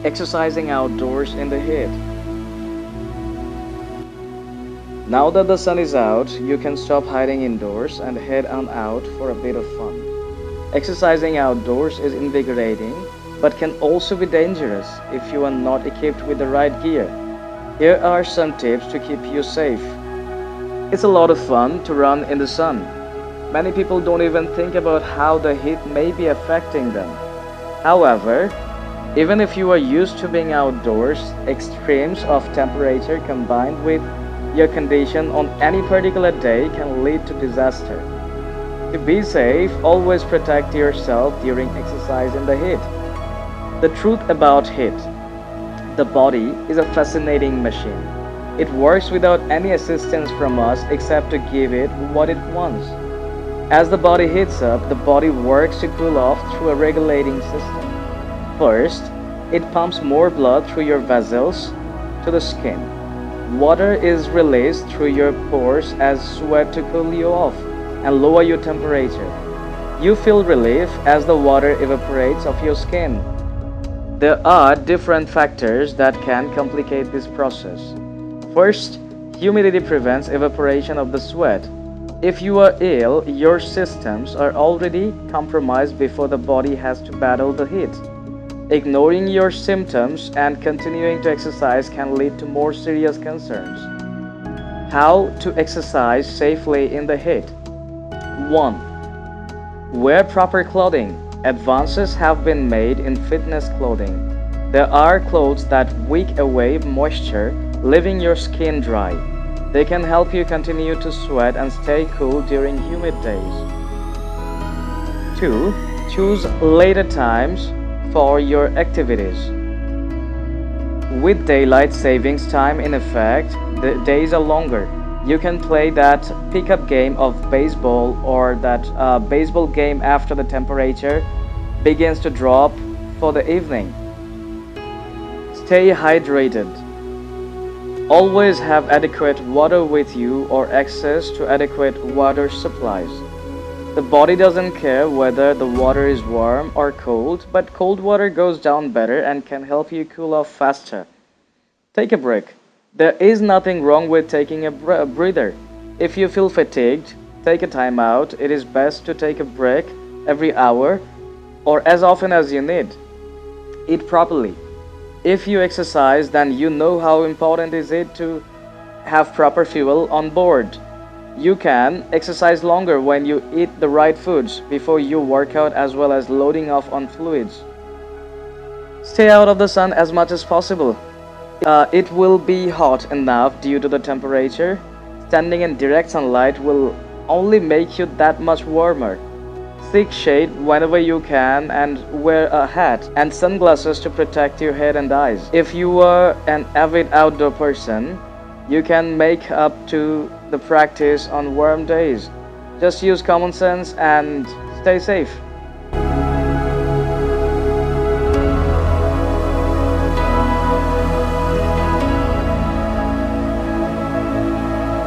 Exercising outdoors in the heat. Now that the sun is out, you can stop hiding indoors and head on out for a bit of fun. Exercising outdoors is invigorating, but can also be dangerous if you are not equipped with the right gear. Here are some tips to keep you safe. It's a lot of fun to run in the sun. Many people don't even think about how the heat may be affecting them. However, even if you are used to being outdoors, extremes of temperature combined with your condition on any particular day can lead to disaster. To be safe, always protect yourself during exercise in the heat. The truth about heat: the body is a fascinating machine. It works without any assistance from us except to give it what it wants. As the body heats up, the body works to cool off through a regulating system. First, it pumps more blood through your vessels to the skin. Water is released through your pores as sweat to cool you off and lower your temperature. You feel relief as the water evaporates off your skin. There are different factors that can complicate this process. First, humidity prevents evaporation of the sweat. If you are ill, your systems are already compromised before the body has to battle the heat. Ignoring your symptoms and continuing to exercise can lead to more serious concerns. How to exercise safely in the heat? 1. Wear proper clothing. Advances have been made in fitness clothing. There are clothes that wick away moisture, leaving your skin dry. They can help you continue to sweat and stay cool during humid days. 2. Choose later times for your activities. With daylight savings time in effect, the days are longer. You can play that pickup game of baseball or that baseball game after the temperature begins to drop for the evening. Stay hydrated. Always have adequate water with you or access to adequate water supplies. The body doesn't care whether the water is warm or cold, but cold water goes down better and can help you cool off faster. Take a break. There is nothing wrong with taking a breather. If you feel fatigued, take a time out. It is best to take a break every hour or as often as you need. Eat properly. If you exercise, then you know how important is it to have proper fuel on board. You can exercise longer when you eat the right foods before you work out, as well as loading off on fluids. Stay out of the sun as much as possible. It will be hot enough due to the temperature. Standing in direct sunlight will only make you that much warmer. Seek shade whenever you can and wear a hat and sunglasses to protect your head and eyes. If you are an avid outdoor person, you can make up to the practice on warm days. Just use common sense and stay safe.